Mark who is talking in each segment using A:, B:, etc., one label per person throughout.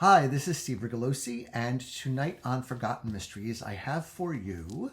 A: Hi, this is Steve Rigolosi, and tonight on Forgotten Mysteries, I have for you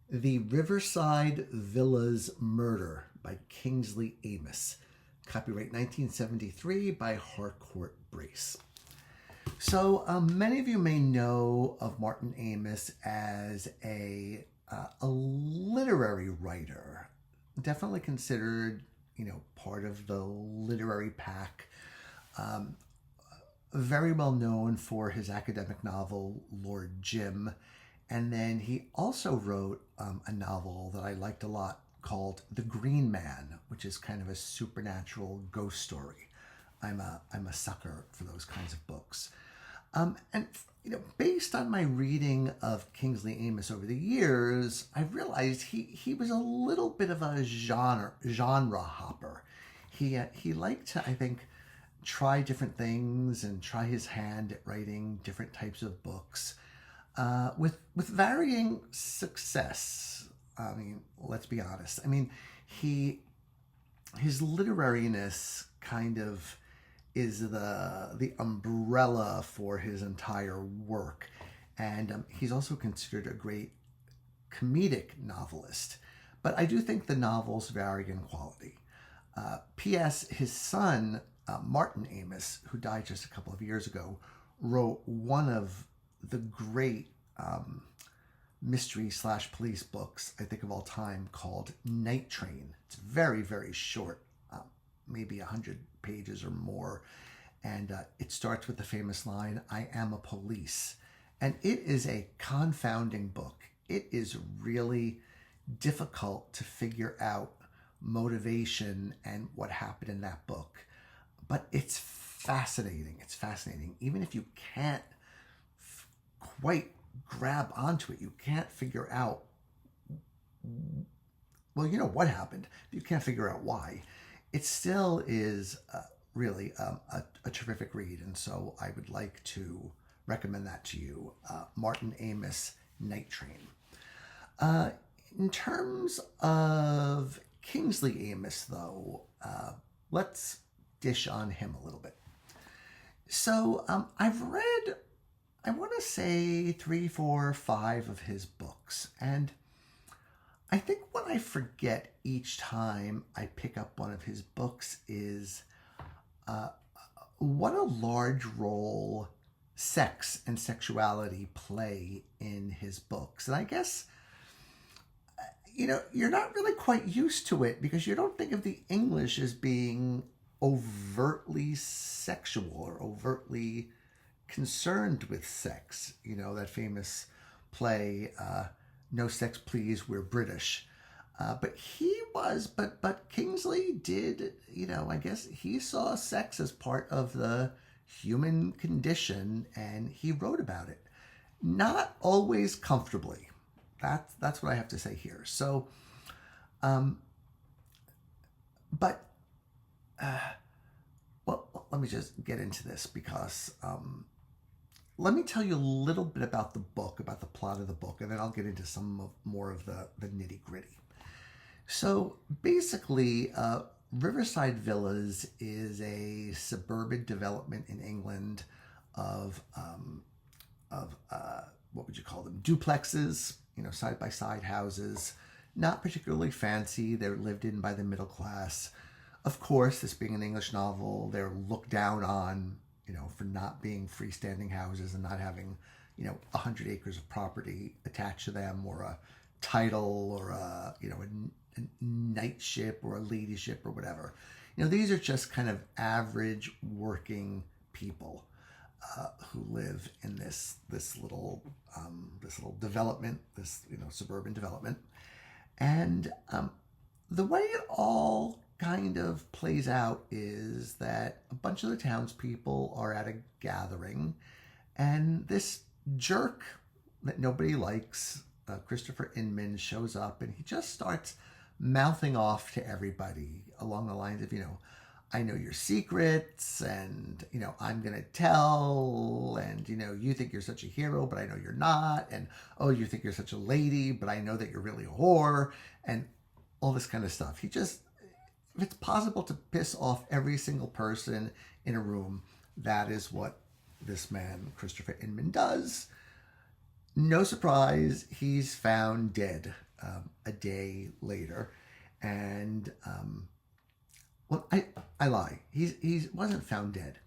A: The Riverside Villas Murder by Kingsley Amis. Copyright 1973 by Harcourt Brace. So many of you may know of Martin Amis as a literary writer, definitely considered, part of the literary pack. Very well known for his academic novel, Lord Jim. And then he also wrote a novel that I liked a lot called The Green Man, which is kind of a supernatural ghost story. I'm a sucker for those kinds of books. And based on my reading of Kingsley Amis over the years, I've realized he was a little bit of a genre hopper. He liked to, I think, try different things and try his hand at writing different types of books with varying success. I mean, let's be honest. I mean, his literariness kind of is the umbrella for his entire work, and he's also considered a great comedic novelist. But I do think the novels vary in quality. P.S. His son, Martin Amis, who died just a couple of years ago, wrote one of the great mystery/police books, I think, of all time, called Night Train. It's very, very short, maybe 100 pages or more. And it starts with the famous line, "I am a police." And it is a confounding book. It is really difficult to figure out motivation and what happened in that book. But it's fascinating. It's fascinating. Even if you can't quite grab onto it, you can't figure out, well, what happened. You can't figure out why. It still is really a terrific read. And so I would like to recommend that to you. Martin Amis, Night Train. In terms of Kingsley Amis, though, let's dish on him a little bit. So I've read, I want to say 3, 4, 5 of his books. And I think what I forget each time I pick up one of his books is what a large role sex and sexuality play in his books. And I guess, you're not really quite used to it because you don't think of the English as being overtly sexual or overtly concerned with sex. That famous play, "No Sex Please, We're British." But Kingsley did, I guess he saw sex as part of the human condition, and he wrote about it. Not always comfortably. That's what I have to say here. So, well, let me just get into this because let me tell you a little bit about the book, about the plot of the book, and then I'll get into more of the nitty-gritty. So basically, Riverside Villas is a suburban development in England of what would you call them? Duplexes, side-by-side houses, not particularly fancy. They're lived in by the middle class. Of course, this being an English novel, they're looked down on, for not being freestanding houses and not having, 100 acres of property attached to them, or a title, or a knightship or a ladyship or whatever. These are just kind of average working people who live in this little development, this suburban development. And the way it all kind of plays out is that a bunch of the townspeople are at a gathering, and this jerk that nobody likes, Christopher Inman, shows up, and he just starts mouthing off to everybody along the lines of, "I know your secrets, and, I'm going to tell, and, you think you're such a hero, but I know you're not, and, oh, you think you're such a lady, but I know that you're really a whore," and all this kind of stuff. He just, if it's possible to piss off every single person in a room, that is what this man, Christopher Inman, does. No surprise, he's found dead a day later. And, well, I lie. He wasn't found dead.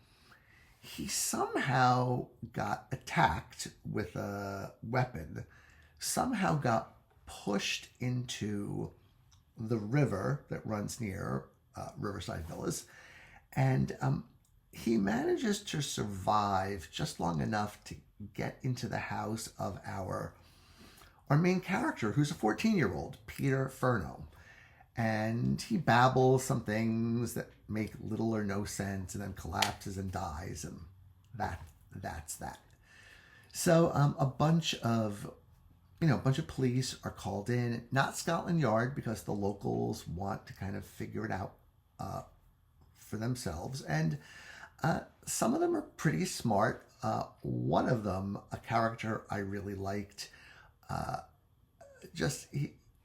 A: He somehow got attacked with a weapon, somehow got pushed into the river that runs near Riverside Villas, and he manages to survive just long enough to get into the house of our main character, who's a 14-year-old, Peter Furno. And he babbles some things that make little or no sense and then collapses and dies, and that's that. So a bunch of police are called in, not Scotland Yard, because the locals want to kind of figure it out for themselves. And some of them are pretty smart. One of them, a character I really liked,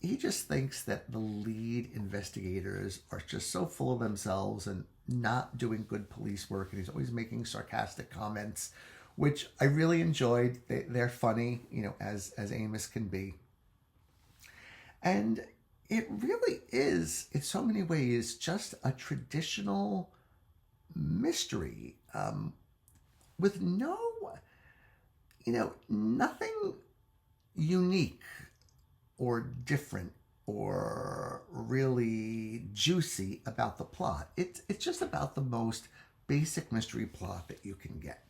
A: he just thinks that the lead investigators are just so full of themselves and not doing good police work, and he's always making sarcastic comments, which I really enjoyed. They're funny, as Amis can be. And it really is, in so many ways, just a traditional mystery with nothing unique or different or really juicy about the plot. It's just about the most basic mystery plot that you can get.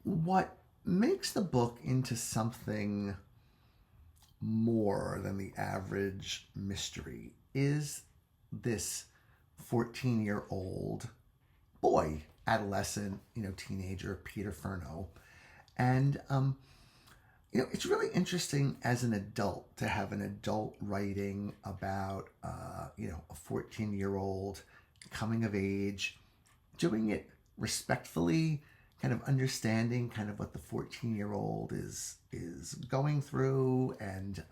A: What makes the book into something more than the average mystery is this 14-year-old boy, adolescent, teenager, Peter Furno. And it's really interesting as an adult to have an adult writing about, a 14-year-old coming of age, doing it respectfully, kind of understanding kind of what the 14-year-old is going through, and,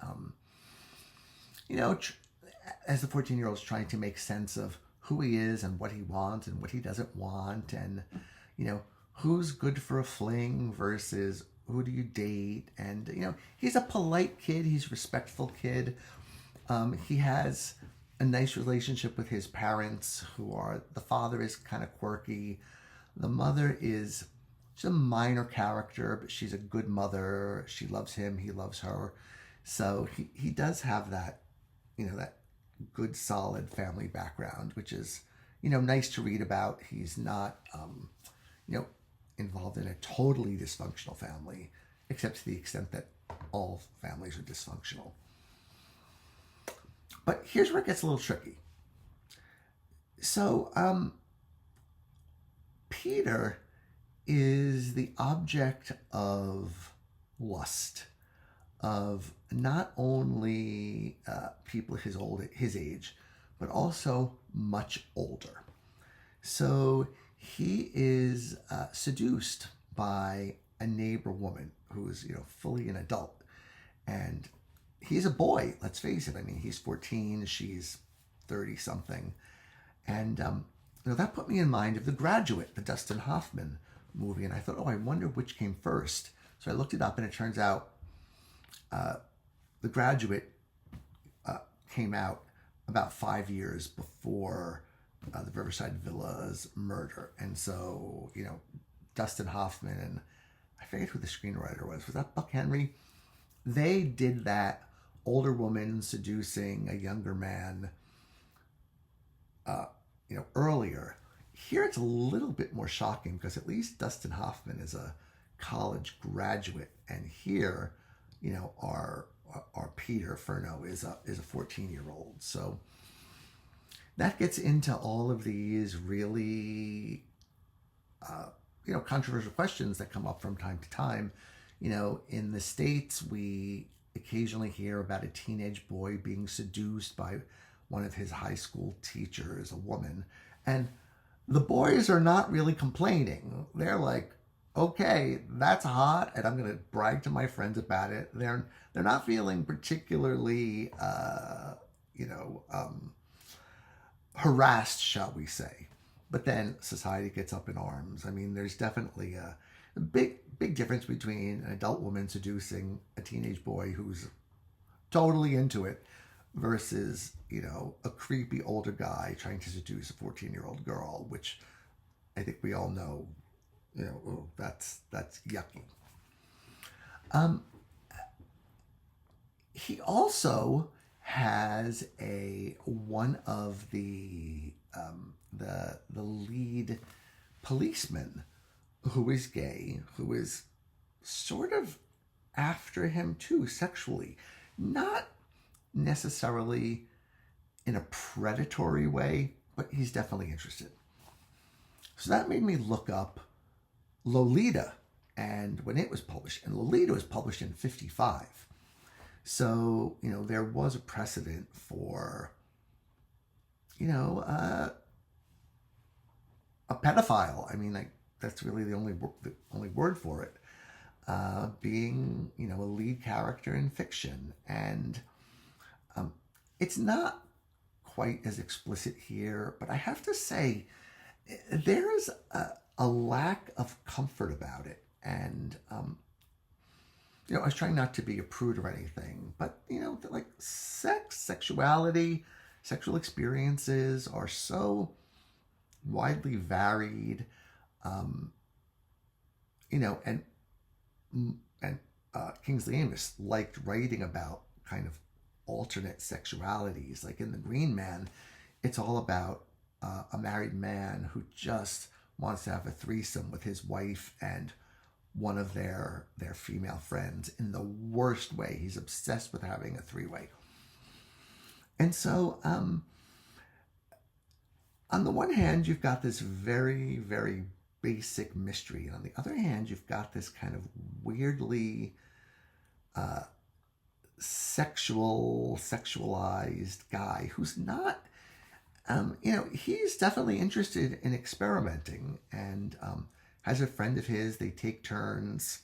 A: as the 14-year-old is trying to make sense of who he is and what he wants and what he doesn't want, and, who's good for a fling versus who do you date? And, he's a polite kid. He's a respectful kid. He has a nice relationship with his parents, the father is kind of quirky. The mother is a minor character, but she's a good mother. She loves him. He loves her. So he does have that, that good, solid family background, which is, nice to read about. He's not, involved in a totally dysfunctional family, except to the extent that all families are dysfunctional. But here's where it gets a little tricky. So, Peter is the object of lust of not only people his age, but also much older. So he is seduced by a neighbor woman who is, fully an adult. And he's a boy, let's face it. I mean, he's 14, she's 30-something. And, that put me in mind of The Graduate, the Dustin Hoffman movie. And I thought, I wonder which came first. So I looked it up, and it turns out The Graduate came out about 5 years before the Riverside Villas Murder. And so, Dustin Hoffman and I forget who the screenwriter was. Was that Buck Henry? They did that older woman seducing a younger man, earlier. Here it's a little bit more shocking because at least Dustin Hoffman is a college graduate, and here, our Peter Furno is a 14-year-old. So that gets into all of these really, controversial questions that come up from time to time. In the States, we occasionally hear about a teenage boy being seduced by one of his high school teachers, a woman, and the boys are not really complaining. They're like, okay, that's hot, and I'm going to brag to my friends about it. They're not feeling particularly, harassed, shall we say. but then society gets up in arms. I mean, there's definitely a big difference between an adult woman seducing a teenage boy who's totally into it versus, a creepy older guy trying to seduce a 14-year-old girl, which I think we all know, that's yucky. He also has one of the lead policemen who is gay, who is sort of after him too sexually, not necessarily in a predatory way, but he's definitely interested. So that made me look up Lolita and when it was published, and Lolita was published in 1955. So, there was a precedent for, a pedophile. I mean, that's really the only word for it. Being, a lead character in fiction. And it's not quite as explicit here, but I have to say, there's a lack of comfort about it. And, I was trying not to be a prude or anything, but, like sexuality, sexual experiences are so widely varied, and Kingsley Amis liked writing about kind of alternate sexualities. Like in The Green Man, it's all about a married man who just wants to have a threesome with his wife and one of their female friends in the worst way. He's obsessed with having a three-way. And so on the one hand, you've got this very, very basic mystery. And on the other hand, you've got this kind of weirdly sexualized guy who's not, he's definitely interested in experimenting, and has a friend of his. They take turns.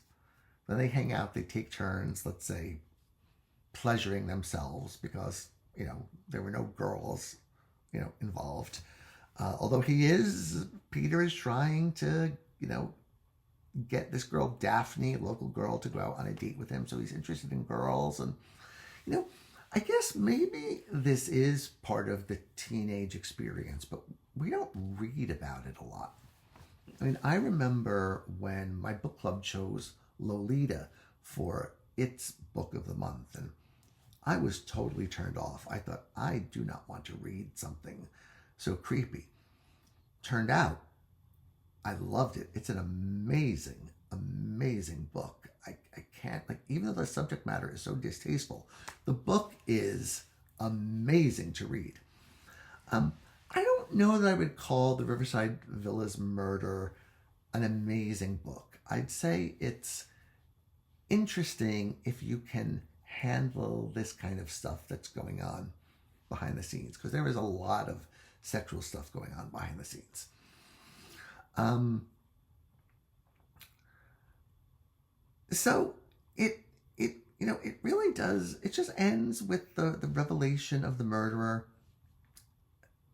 A: When they hang out, they take turns, let's say, pleasuring themselves because, there were no girls, involved. Although Peter is trying to, get this girl, Daphne, a local girl, to go out on a date with him. So he's interested in girls. And, I guess maybe this is part of the teenage experience, but we don't read about it a lot. I mean, I remember when my book club chose Lolita for its book of the month, and I was totally turned off. I thought, I do not want to read something so creepy. Turned out, I loved it. It's an amazing, amazing book. I can't, even though the subject matter is so distasteful, the book is amazing to read. I don't know that I would call the Riverside Villas Murder an amazing book. I'd say it's interesting if you can handle this kind of stuff that's going on behind the scenes, because there is a lot of sexual stuff going on behind the scenes. So it really does, it just ends with the revelation of the murderer.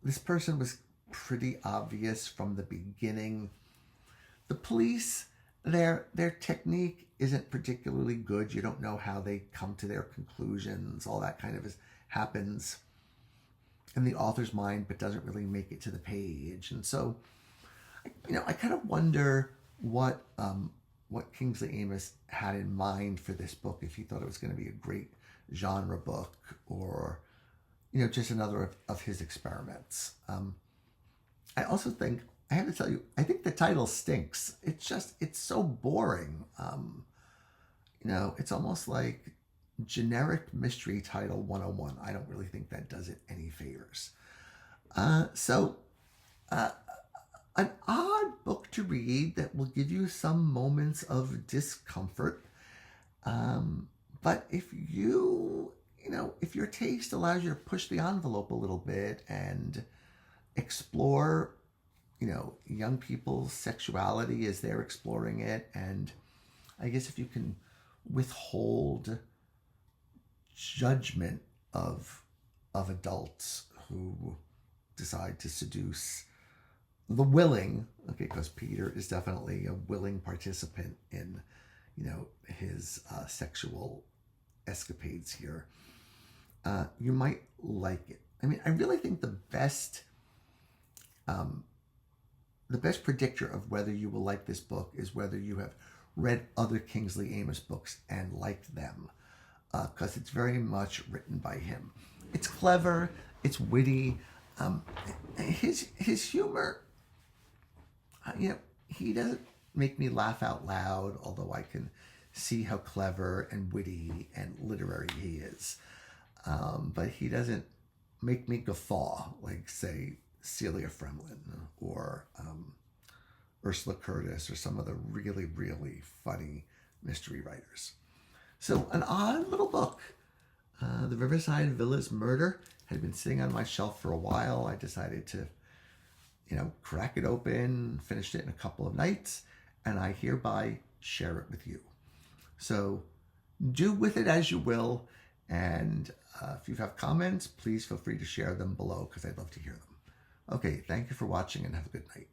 A: This person was pretty obvious from the beginning. The police, their technique isn't particularly good. You don't know how they come to their conclusions. All that kind of happens in the author's mind, but doesn't really make it to the page. And so, I kind of wonder what Kingsley Amis had in mind for this book, if he thought it was going to be a great genre book or, just another of his experiments. I also think, I have to tell you, I think the title stinks. It's so boring. It's almost like generic mystery title 101. I don't really think that does it any favors. An odd book to read that will give you some moments of discomfort. But if if your taste allows you to push the envelope a little bit and explore, young people's sexuality as they're exploring it, and I guess if you can withhold judgment of adults who decide to seduce the willing, okay, because Peter is definitely a willing participant in, his sexual escapades here. You might like it. I mean, I really think the best predictor of whether you will like this book is whether you have read other Kingsley Amis books and liked them, because it's very much written by him. It's clever, it's witty. His humor, he doesn't make me laugh out loud, although I can see how clever and witty and literary he is. But he doesn't make me guffaw like, say, Celia Fremlin or Ursula Curtis or some of the really, really funny mystery writers. So an odd little book. The Riverside Villas Murder had been sitting on my shelf for a while. I decided to, crack it open, finished it in a couple of nights, and I hereby share it with you. So do with it as you will, and if you have comments, please feel free to share them below because I'd love to hear them. Okay, thank you for watching and have a good night.